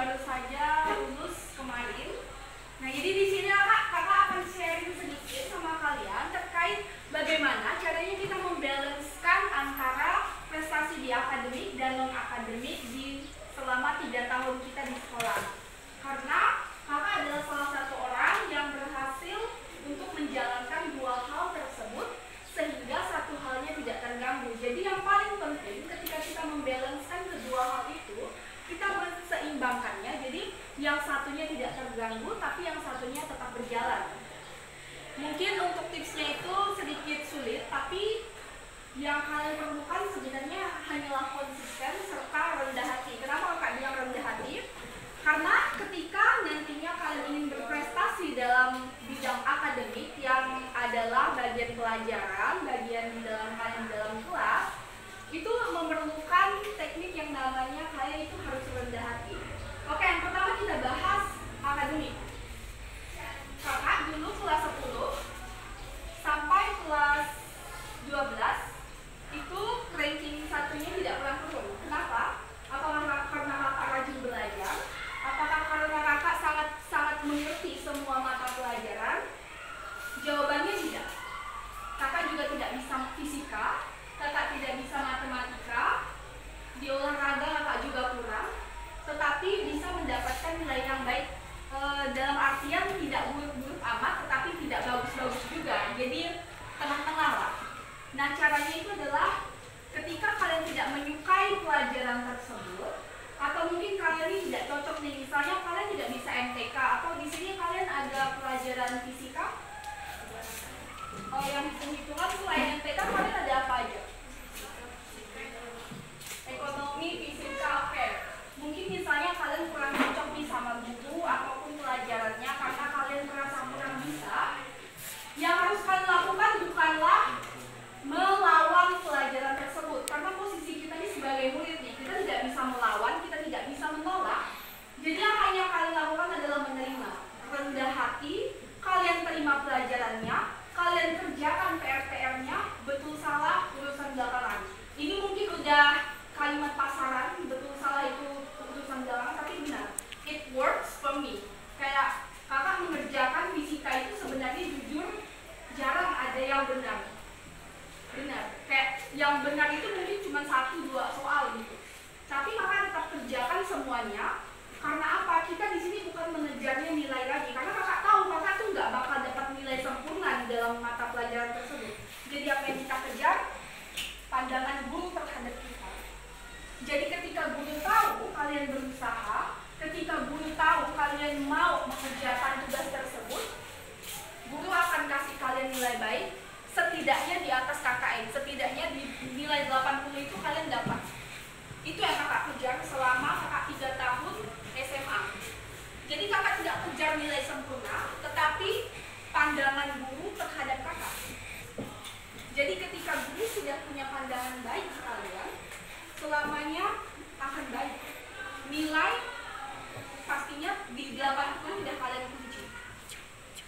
baru saja lulus kemarin. Nah, jadi di sini kakak akan sharing sedikit sama kalian terkait bagaimana caranya kita membalancekan antara prestasi di akademik dan non akademik di selama 3 tahun kita di sekolah. Karena kakak adalah salah satu orang yang berhasil untuk menjalankan dua hal tersebut sehingga satu halnya tidak terganggu. Jadi yang paling penting ketika kita membalancekan kedua hal itu, kita menseimbangkannya. Jadi yang satunya tidak terganggu, tapi yang satunya tetap berjalan. Mungkin untuk tipsnya itu sedikit sulit, tapi yang kalian perlukan sebenarnya hanyalah konsisten serta rendah hati. Kenapa kakak bilang rendah hati? Karena ketika nantinya kalian ingin berprestasi dalam bidang akademik yang adalah bagian pelajaran, bagian dalam kalian dalam kelas, itu memerlukan teknik yang namanya kalian itu harus rendah hati. Oke, yang pertama kita bahas akademik. Kakak dulu kelas 10 sampai kelas 12 itu ranking satunya tidak pernah turun. Kenapa? Apakah karena kakak rajin belajar? Apakah karena kakak sangat mengerti semua mata pelajaran? Jawabannya tidak. Kakak juga tidak bisa fisika, kakak tidak bisa matematika, di olahraga kakak juga kurang, tetapi bisa mendapatkan nilai yang baik. Dalam artian tidak buruk-buruk amat, tetapi tidak bagus-bagus juga. Jadi tengah-tengah lah. Nah, caranya itu adalah ketika kalian tidak menyukai pelajaran tersebut, atau mungkin kalian ini tidak cocok nih, misalnya kalian tidak bisa MTK, atau di sini kalian ada pelajaran fisika, yang hitung-hitungan selain MTK kalian ada apa aja? Ekonomi, fisika, oke. Mungkin misalnya kalian kurang cocok nih sama guru ataupun pelajarannya karena kalian merasa kurang bisa. Yang harus kalian lakukan bukanlah melawan pelajaran tersebut, karena posisi kita ini sebagai murid nih, kita tidak bisa melawan, kita tidak bisa menolak. Jadi yang hanya kalian lakukan adalah menerima, rendah hati, kalian terima pelajarannya, kalian kerjakan PR-nya, betul salah urusan belakangan. Ini mungkin udah kalimat pasaran, betul salah itu urusan belakangan, tapi benar, it works for me. Kayak kakak mengerjakan fisika itu sebenarnya jujur jarang ada yang benar. Kayak yang benar itu mungkin cuma 1-2 soal gitu. Tapi kakak tetap kerjakan semuanya. Karena apa? Kita di sini bukan mengejarnya nilai lagi. Karena kakak tahu kakak tuh nggak bakal dapat nilai sempurna di dalam mata pelajaran tersebut. Jadi apa yang kita kejar? Pandangan guru terhadap kita. Jadi ketika guru tahu kalian berusaha, ketika guru tahu kalian mau mengerjakan tugas tersebut, guru akan kasih kalian nilai baik. Setidaknya di atas KKN, setidaknya di nilai 80 itu kalian dapat. Itu yang kakak kejar selama kakak 3 tahun SMA. Jadi kakak tidak kejar nilai sempurna, tetapi pandangan guru terhadap kakak. Jadi ketika guru sudah punya pandangan baik kalian, selamanya akan baik. Nilai pastinya di 80 tidak kalian kunci.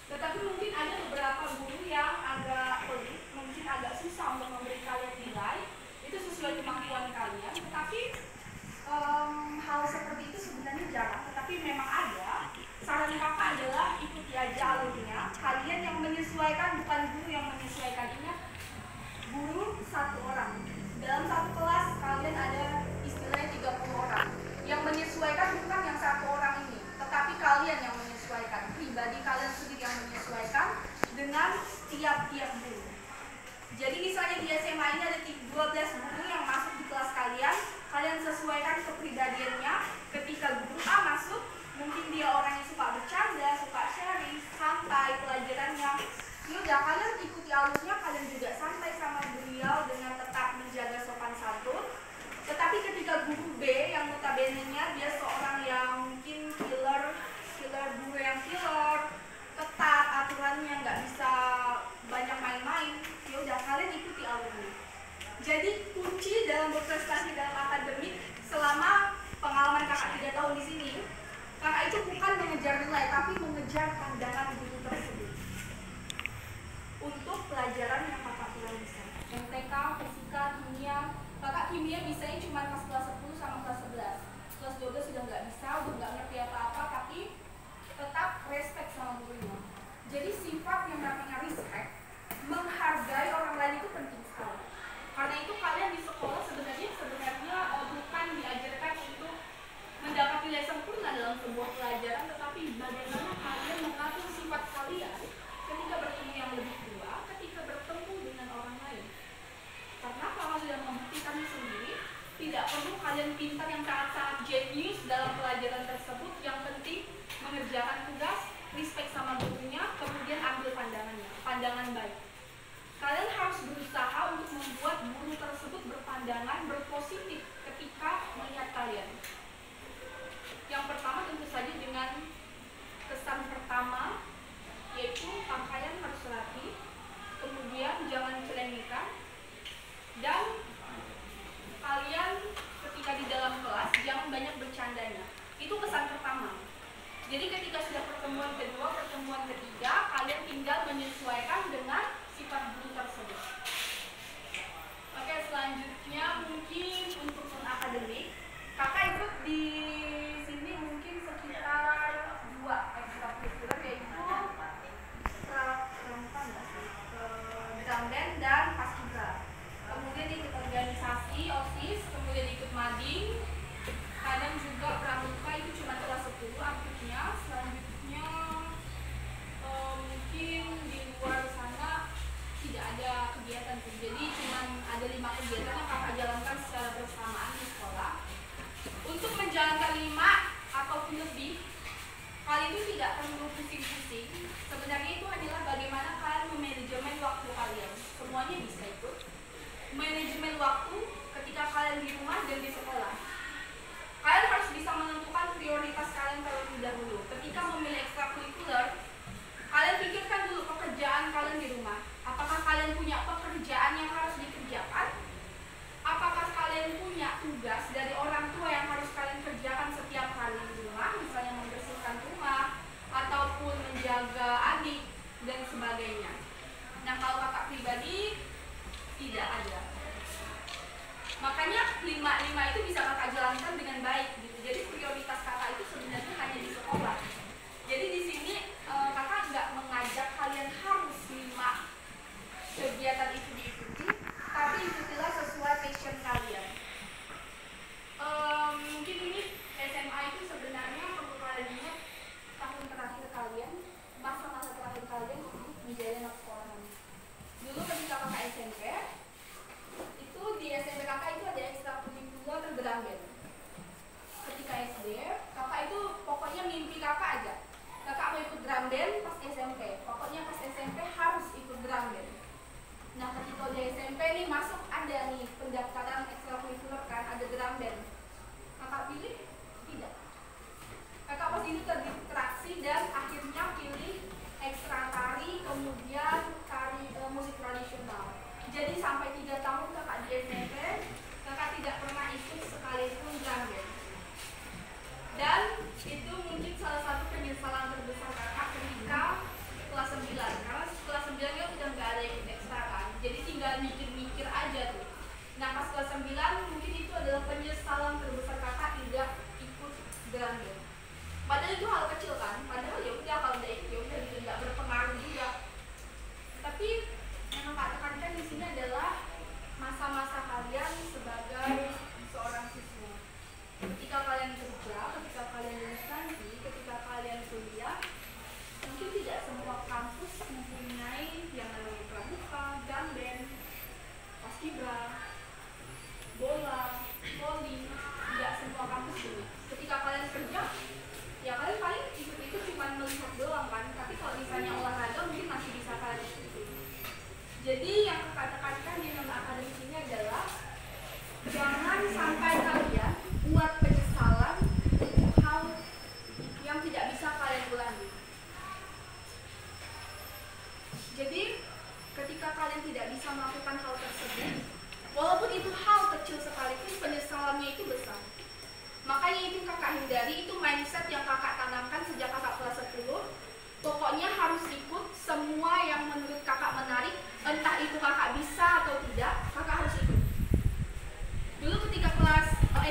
Tetapi mungkin ada beberapa guru yang agak pelit, mungkin agak susah untuk memberi kalian nilai. Itu sesuai kemampuan kalian. Tetapi hal seperti itu sebenarnya jarang. Tetapi memang ada. Saran kakak adalah ikuti aja alurnya. Kalian yang menyesuaikan, bukan guru yang menyesuaikan. Ingat, guru 1 orang. Dalam satu kelas kalian ada istilahnya 30 orang. Yang menyesuaikan bukan yang 1 orang ini, tetapi kalian yang menyesuaikan, pribadi kalian sendiri yang menyesuaikan dengan tiap-tiap guru. Jadi misalnya di SMA ini ada 12 guru yang masuk di kelas kalian, kalian sesuaikan kepribadiannya. Ketika guru A masuk, mungkin dia orang yang suka bercanda, suka sharing, santai pelajarannya. Yaudah, kalian ikuti alurnya, kalian juga santai sama beliau dengan tetap menjaga sopan santun. Tetapi ketika guru B yang notabene-nya dia seorang yang mungkin killer guru yang killer, ketat aturannya, nggak bisa banyak main-main, ya udah kalian ikuti alurnya. Jadi kunci dalam berprestasi dalam akademik selama pengalaman kakak 3 tahun di sini, kakak itu bukan mengejar nilai, tapi mengejar pandangan guru tersebut untuk pelajaran yang kakak kurang bisa. MTK, fisika, kimia. Kakak kimia bisanya cuma pas kelas 10 sama kelas 11. Kelas 12 sudah nggak bisa, udah nggak ngerti sebuah pelajaran, tetapi bagaimana kalian mengatur sifat kalian ketika bertemu yang lebih tua, ketika bertemu dengan orang lain. Karena kalau sudah membuktikannya sendiri, tidak perlu kalian pintar yang sangat-sangat jenius dalam pelajaran tersebut. Yang penting mengerjakan tugas, respect sama gurunya, kemudian ambil pandangan baik. Kalian harus berusaha untuk membuat guru tersebut berpandangan berpositif ketika melihat kalian. Yang pertama tentu saja dengan kesan pertama, yaitu pakaian harus rapi, kemudian jangan celengikan, dan kalian ketika di dalam kelas jangan banyak bercandanya. Itu kesan pertama. Jadi ketika sudah pertemuan kedua, pertemuan ketiga, kalian tinggal menyesuaikan dengan sifat guru tersebut. Oke, selanjutnya mungkin untuk non-akademik, kakak ikut di sini mungkin sekitar 2 ekstrakurikuler, yaitu drum band dan paskibra. Kemudian ikut organisasi OSIS, kemudian ikut mading, kadang juga pramuka, itu cuma kelas 10 aktifnya. Selanjutnya mungkin di luar sana tidak ada kegiatan sih. Jadi cuma ada 5 kegiatan yang kakak jalankan secara bersamaan di sekolah. Untuk menjalankan 5 ataupun lebih, kalian itu tidak perlu pusing-pusing. Sebenarnya itu adalah bagaimana kalian memanajemen waktu kalian. Semuanya bisa ikut. Manajemen waktu ketika kalian di rumah dan di sekolah. Kalian harus bisa menentukan prioritas kalian terlebih dahulu. Ketika memilih ekstrakurikuler, kalian pikirkan dulu pekerjaan kalian di rumah. Apakah kalian punya pekerjaan yang harus dikerjakan? Apakah kalian punya tugas dari orang tua yang harus kalian kerjakan setiap hari di rumah, misalnya membersihkan rumah ataupun menjaga adik dan sebagainya. Nah, kalau kakak pribadi tidak ada. Makanya 5 itu bisa kakak jalankan dengan baik gitu. Jadi prioritas kakak itu sebenarnya hanya di sekolah. Jadi di sini kakak nggak mengajak kalian harus 5 kegiatan itu diikuti, tapi ikutilah sesuai passion kalian. Mungkin ini SMA itu sebenarnya perlu kalian ingat tahun terakhir kalian, masa-masa terakhir kalian untuk menjadi anak sekolahan. Dulu ketika kakak SMP, itu di SMP kakak itu ada ekstrakurikuler drum band. Ketika SD, kakak itu pokoknya mimpi kakak aja. Kakak mau ikut drum band pas SMP. Pokoknya pas SMP harus ikut drum band. Nah, ketika udah SMP nih masuk, ada nih pendaftaran ekstrakurikuler kan, ada drum band. Kakak pilih? Tidak. Kakak pas itu terdistraksi dan akhirnya pilih ekstra tari, kemudian tari musik tradisional. Jadi sampai 3 tahun kakak di SMP, kakak tidak pernah ikut sekalipun drum band. Dan itu mungkin salah satu penyesalan terbesar kakak ketika kelas 9. Karena kelas 9 kan udah nggak ada yang ekstra kan. Jadi tinggal mikir-mikir aja tuh. Nah, pas kelas 9 mungkin itu adalah penyesalan terbesar kakak tidak ikut drum band. Padahal itu hal kecil kan. Padahal ya udah kalau udah ikut ya udah gitu, nggak berpengaruh juga. Tapi yang kakak tekankan di sini adalah masa-masa kalian sebagai seorang siswa. Ketika kalian kerja, ketika kalian lulus nanti, ketika kalian kuliah, mungkin tidak semua kampus mempunyai yang namanya pramuka, drum band, paskibra, bola, voli. Tidak semua kampus punya. Ketika kalian kerja, ya kalian paling ikut itu cuma melihat doang kan. Tapi kalau misalnya olahraga mungkin masih bisa kalian ikuti. Jadi yang kakak tekankan di non-akademik ini adalah jangan sampai kalian buat penyesalan untuk hal yang tidak bisa kalian ulangi. Jadi ketika kalian tidak bisa melakukan hal tersebut, walaupun itu hal kecil sekalipun, penyesalannya itu besar. Makanya itu kakak hindari, itu mindset yang kakak tanamkan sejak kakak kelas 10. Pokoknya harus ikut semua yang menurut kakak menarik, entah itu kakak bisa atau tidak, kakak harus ikut. Dulu ketika kelas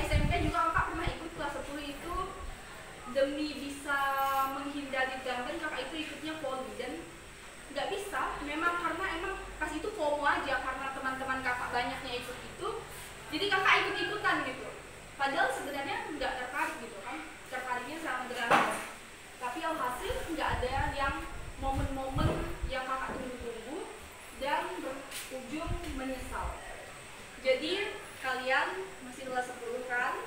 SMP juga kakak pernah ikut kelas 10 itu demi bisa menghindari drum band, kakak itu ikutnya voli dan nggak bisa, memang karena emang pas itu FOMO aja karena teman-teman kakak banyaknya ikut itu, jadi kakak ikut-ikutan gitu. Padahal sebenarnya nggak tertarik gitu kan, tertariknya sama drum ada yang momen-momen yang kakak tunggu-tunggu dan berujung menyesal. Jadi kalian masih kelas 10 kan?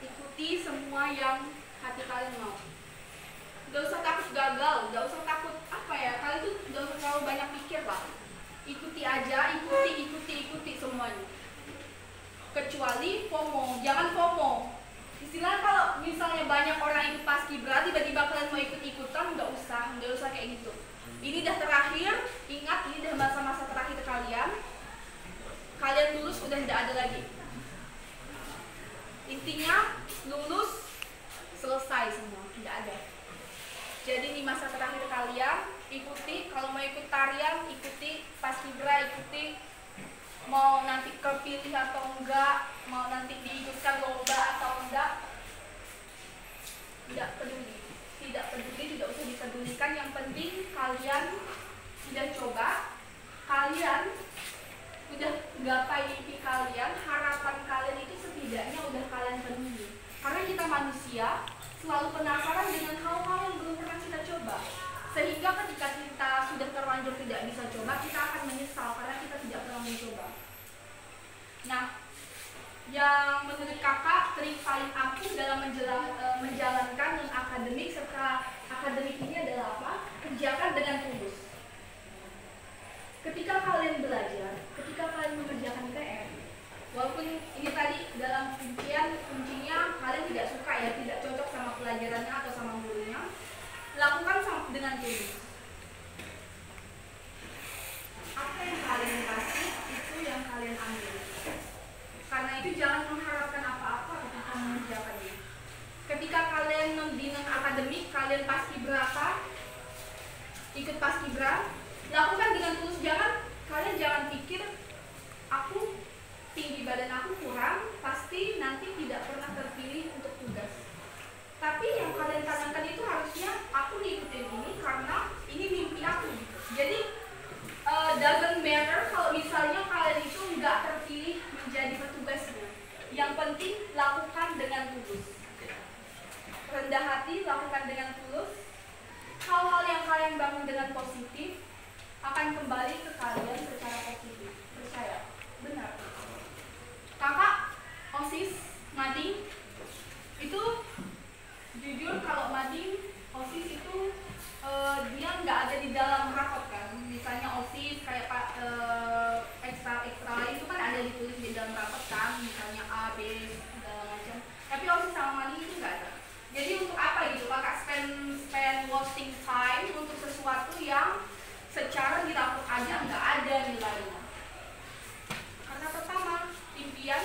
Ikuti semua yang hati kalian mau. Gak usah takut gagal, gak usah takut apa ya, kalian tuh gak usah terlalu banyak pikir lah. Ikuti aja, ikuti semuanya. Kecuali FOMO, jangan FOMO. Istilahnya kalau misalnya banyak orang ikut paskibra, tiba-tiba kalian mau ikut-ikutan, gak usah kayak gitu. Ini udah terakhir, ingat ini udah masa-masa terakhir kalian. Kalian lulus udah tidak ada lagi. Intinya lulus, selesai semua, tidak ada. Jadi ini masa terakhir kalian, ikuti. Kalau mau ikut tarian, ikuti. Paskibra, ikuti. Mau nanti kepilih atau enggak, mau nanti diikutkan lomba atau enggak, tidak peduli. Tidak peduli, tidak usah dipedulikan. Yang penting kalian sudah coba, kalian udah gapai mimpi kalian, harapan kalian itu setidaknya udah kalian penuhi. Karena kita manusia selalu penasaran dengan hal-hal yang belum pernah kita coba. Sehingga ketika kita sudah terlanjur tidak bisa coba, kita akan menyesal karena kita tidak pernah mencoba. Nah, yang menurut kakak trik paling ampuh dalam menjalankan non-akademik serta akademik ini adalah apa? Kerjakan dengan tulus. Ketika kalian belajar, ketika kalian mengerjakan PR, walaupun ini tadi dalam kuncinya kalian tidak suka ya, tidak cocok sama pelajarannya atau sama gurunya, lakukan dengan tulus. Apa yang kalian kasih, itu yang kalian ambil. Karena itu jangan mengharapkan apa-apa ketika mengerjakannya. Ketika kalian di non-akademik, kalian paskibra apa? Ikut paskibra, lakukan dengan tulus. Kalian jangan pikir aku tinggi badan aku kurang, pasti nanti tidak pernah terpilih untuk tugas. Tapi yang kalian tanamkan itu harusnya aku ngikutin ini karena ini mimpi aku gitu. Jadi doesn't matter kalau misalnya kalian itu nggak terpilih menjadi petugasnya. Yang penting lakukan dengan tulus. Rendah hati, lakukan dengan tulus. Hal-hal yang kalian bangun dengan positif akan kembali ke kalian secara positif. Percaya, benar. Kakak OSIS mading itu jujur kalau mading OSIS itu dia nggak ada di dalam rapot kan. Misalnya OSIS kayak ekstra itu kan ada ditulis di dalam rapot kan, misalnya A, B, segala macam. Tapi OSIS sama mading itu nggak ada. Jadi untuk apa gitu? Kakak spend wasting time untuk sesuatu yang secara di rapot aja nggak ada nilainya. Karena pertama impian,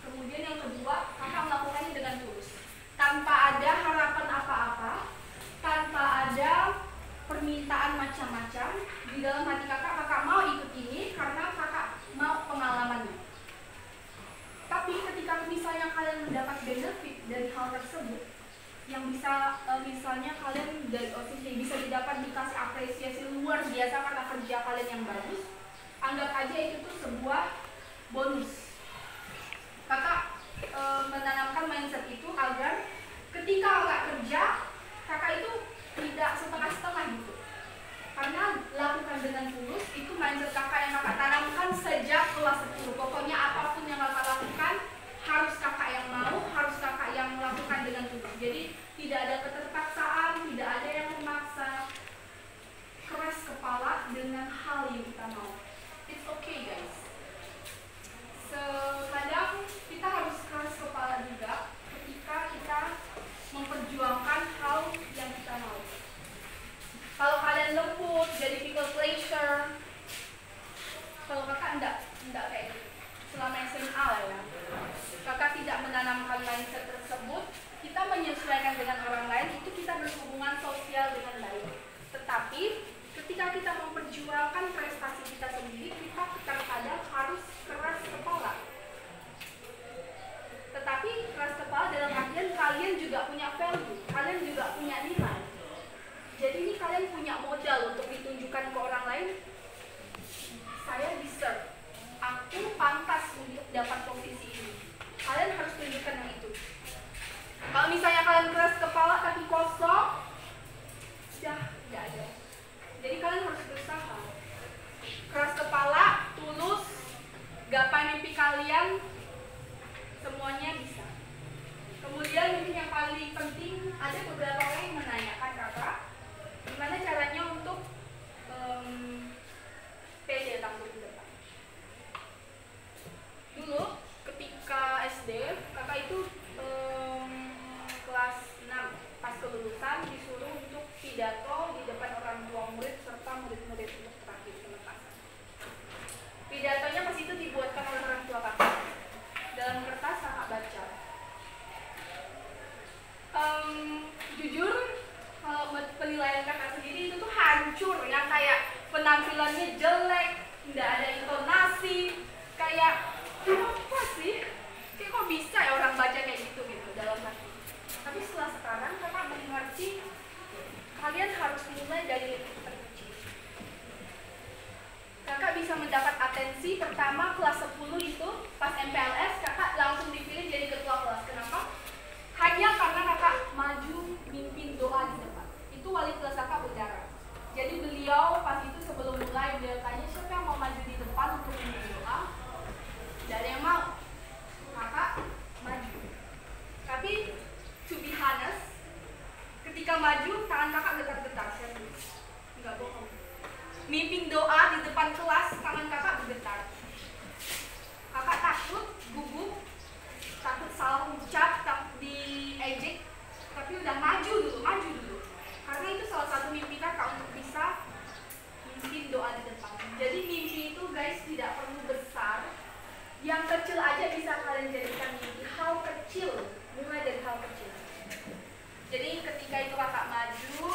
kemudian yang kedua kakak melakukannya dengan tulus, tanpa ada harapan apa-apa, tanpa ada permintaan macam-macam. Di dalam hati kakak mau ikut ini karena kakak mau pengalamannya. Tapi ketika misalnya kalian mendapat benefit dari hal tersebut, yang bisa misalnya kalian dari OSIS yang bisa dikasih apresiasi luar biasa karena kerja kalian yang bagus, anggap aja itu tuh sebuah bonus. Kakak menanamkan mindset itu agar ketika kakak kerja, kakak itu tidak setengah-setengah gitu. Karena lakukan dengan tulus, itu mindset kakak yang kakak tanamkan sejak kelas 10. Pokoknya apapun yang kakak lakukan, harus kakak yang mau, harus kakak yang melakukan dengan tulus. Jadi tidak ada keterpaksaan, tidak ada yang memaksa. Keras kepala dengan hal yang kita mau. It's okay guys. Kadang kita harus keras kepala juga ketika kita memperjuangkan hal yang kita mau. Kalau kalian lembut, jadi people pleasure. Kalau kakak enggak kayak gitu. Selama SMA lah ya. Kakak tidak menanamkan mindset tersebut. Kita menyesuaikan dengan orang lain, itu kita berhubungan sosial dengan baik. Tetapi ketika kita memperjuangkan prestasi kita sendiri, kita kadang-kadang harus keras kepala. Tetapi keras kepala dalam artian kalian juga punya value, kalian juga punya nilai. Jadi ini kalian punya modal untuk ditunjukkan ke orang lain. Saya deserve, aku pantas untuk dapat posisi ini. Kalian harus tunjukkan yang itu. Kalau misalnya kalian keras kepala ada beberapa orang yang menanyakan kakak, gimana caranya untuk pede tampil di depan. Dulu ketika SD, kakak itu kelas 6 pas kelulusan disuruh untuk pidato di depan orang tua murid serta murid-murid untuk terakhir penetasan. Pidatonya pas itu dibuatkan oleh orang tua kakak. Dalam kertas kakak baca. Jujur kalau penilaian kakak sendiri itu tuh hancur, yang kayak penampilannya jelek, nggak ada intonasi, kayak apa sih? Kayak kok bisa ya orang baca kayak gitu dalam hati. Tapi setelah sekarang kakak mengerti, kalian harus mulai dari lingkup terkecil. Kakak bisa mendapat atensi pertama kelas 10 itu pas MPLS kakak langsung dipilih jadi ketua kelas. Kenapa? Hanya karena kakak maju mimpin doa di depan. Itu wali kelas kakak berdarah. Jadi beliau pas itu sebelum mulai beliau tanya siapa yang mau maju di depan untuk mimpin doa. Tidak ada yang mau. Kakak maju. Tapi to be honest, ketika maju tangan kakak getar-getar. Enggak bohong. Mimpin doa di depan kelas tangan kakak bergetar. Kakak takut, gugup, takut salah ucap, takut diejek, tapi udah maju dulu. Karena itu salah satu mimpi kakak untuk bisa mimpin doa di depan. Jadi mimpi itu guys tidak perlu besar, yang kecil aja bisa kalian jadikan mimpi. Hal kecil, mulai dari hal kecil. Jadi ketika itu kakak maju,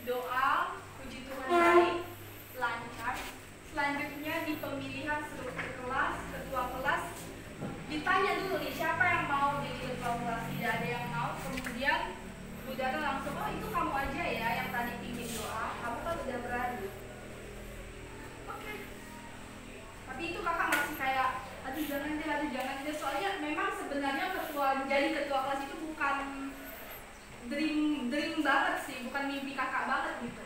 doa, puji Tuhan baik, lancar. Selanjutnya di pemilihan struktur kelas, ketua kelas, ditanya dulu nih siapa yang mau jadi ketua kelas. Tidak ada yang mau. Kemudian Bu Dara langsung, oh itu kamu aja ya yang tadi pimpin doa, kamu kan udah berani. Oke. Tapi itu kakak masih kayak, aduh jangan deh. Soalnya memang sebenarnya jadi ketua kelas itu bukan dream banget sih, bukan mimpi kakak banget gitu.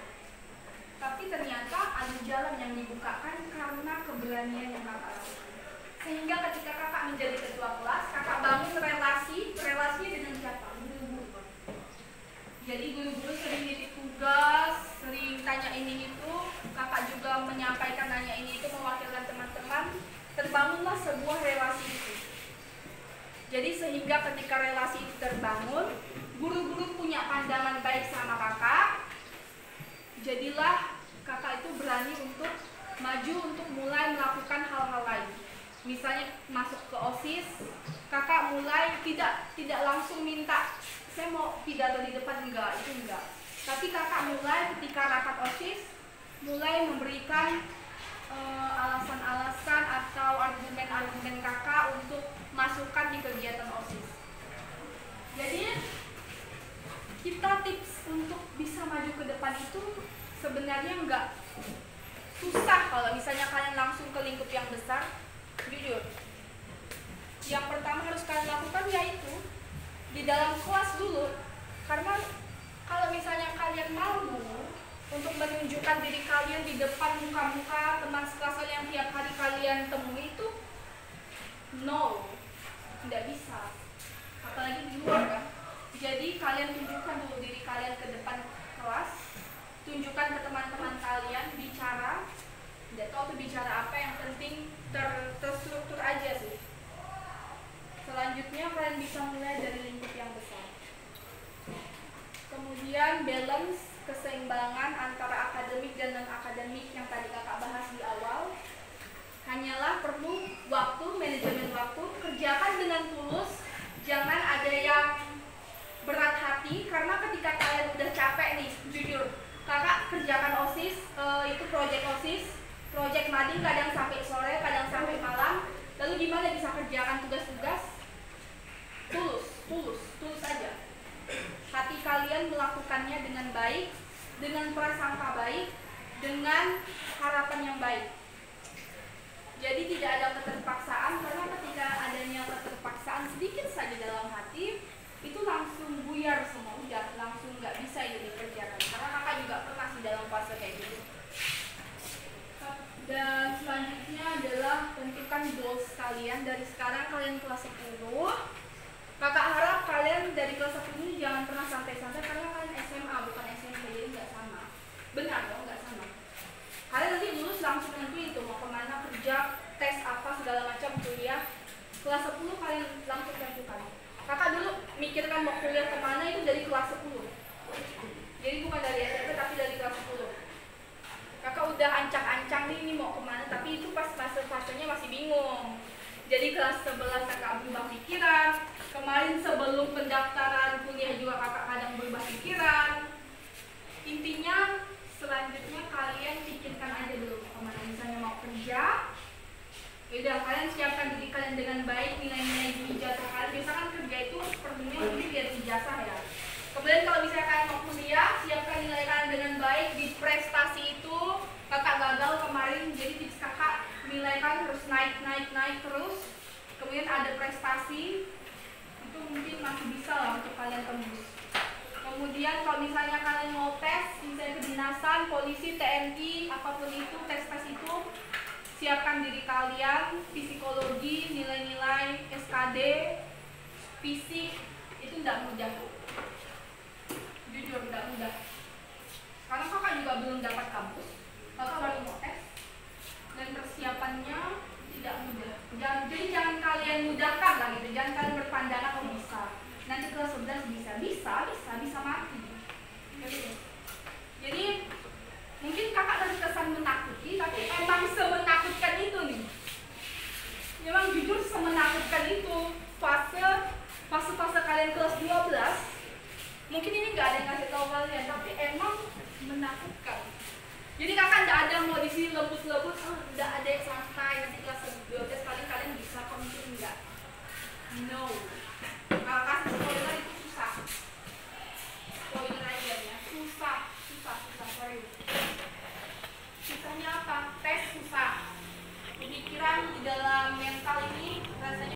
Tapi ternyata ada jalan yang dibukakan karena keberanian yang kakak lakukan. Sehingga ketika kakak menjadi ketua kelas, kakak bangun relasinya dengan siapa? Guru-guru. Jadi guru-guru sering nitip tugas, sering tanya ini itu, kakak juga menyampaikan nanya ini itu mewakilkan teman-teman, terbangunlah sebuah relasi itu. Jadi sehingga ketika relasi itu terbangun, guru-guru punya pandangan baik sama kakak, jadilah kakak itu berani untuk maju untuk mulai melakukan hal-hal lain. Misalnya masuk ke OSIS, kakak mulai tidak langsung minta saya mau pidato di depan, enggak. Tapi kakak mulai ketika rapat OSIS mulai memberikan alasan-alasan atau argumen-argumen kakak untuk masukkan di kegiatan OSIS. Jadi kita tips untuk bisa maju ke depan itu sebenarnya enggak susah kalau misalnya kalian langsung ke lingkup yang besar. Jujur, yang pertama harus kalian lakukan yaitu di dalam kelas dulu. Karena kalau misalnya kalian malu untuk menunjukkan diri kalian di depan muka-muka teman sekelas kalian yang tiap hari kalian temui itu, no, tidak bisa. Apalagi di luar kan. Jadi kalian tunjukkan dulu diri kalian ke depan kelas, tunjukkan ke teman-teman kalian, bicara. Tidak tahu tuh bicara apa, yang penting terstruktur aja sih. Selanjutnya kalian bisa mulai dari lingkup yang besar. Kemudian balance, keseimbangan antara akademik dan non-akademik yang tadi kakak bahas di awal. Hanyalah perlu waktu, manajemen waktu, kerjakan dengan tulus, jangan ada yang berat hati. Karena ketika kalian udah capek nih, jujur, kakak kerjakan OSIS, itu project OSIS, project mading kadang sampai sore, kadang sampai malam. Lalu gimana bisa kerjakan tugas-tugas? Tulus aja. Hati kalian melakukannya dengan baik, dengan prasangka baik, dengan harapan yang baik. Jadi tidak ada keterpaksaan, karena ketika adanya keterpaksaan sedikit saja dalam hati, itu langsung buyar semua, udah langsung nggak bisa itu dikerjakan. Karena kakak juga pernah sih dalam fase kayak gitu. Dan selanjutnya adalah tentukan goals kalian. Dari sekarang kalian kelas 10. Kakak harap kalian dari kelas 10 jangan pernah santai-santai karena kalian SMA bukan SMP, jadi nggak sama. Benar dong, nggak sama. Kalian nanti lulus langsung nentuin tuh mau kemana, kerja, tes apa segala macam, kuliah. Kelas 10 kalian langsung tentukan. Kakak dulu mikirkan mau kuliah kemana itu dari kelas 10. Jadi bukan dari SMP tapi dari kelas 10. Kakak udah ancang-ancang nih ini mau kemana, tapi itu pas fase-fasenya masih bingung. Jadi kelas 11 kakak berubah pikiran. Kemarin sebelum pendaftaran kuliah juga kakak kadang berubah pikiran. Intinya selanjutnya kalian pikirkan aja dulu mau kemana. Misalnya mau kerja, yaudah kalian siapkan diri kalian dengan baik, nilai-nilai di ijazah kalian. Biasakan kerja itu sepertinya lebih dari ijazah ya. Kemudian kalau misalnya kalian mau kuliah, siapkan nilai kalian dengan baik. Di prestasi itu kakak gagal kemarin, jadi tips kakak nilai kalian harus naik terus. Kemudian ada prestasi, itu mungkin masih bisa lah untuk kalian tembus. Kemudian kalau misalnya kalian mau tes, misalnya kedinasan, polisi, TNI, apapun itu, tes itu, siapkan diri kalian, psikologi, nilai-nilai, SKD, fisik, itu tidak mudah. Jujur tidak mudah. Karena kakak juga belum dapat kampus, kakak baru mau tes, dan persiapannya tidak mudah. Jadi jangan kalian mudahkan lah gitu, jangan kalian berpandangan oh bisa. Nanti kelas 11 bisa mati. Jadi mungkin kakak terkesan menakuti, tapi emang semenakutkan itu nih. Memang jujur semenakutkan itu fase kalian kelas 12. Mungkin ini nggak ada yang ngasih tahu kalian, tapi emang menakutkan. Jadi kakak nggak ada mau di sini lembut-lembut, nggak ada yang santai nanti kelas 12 paling kalian bisa, mungkin enggak. No.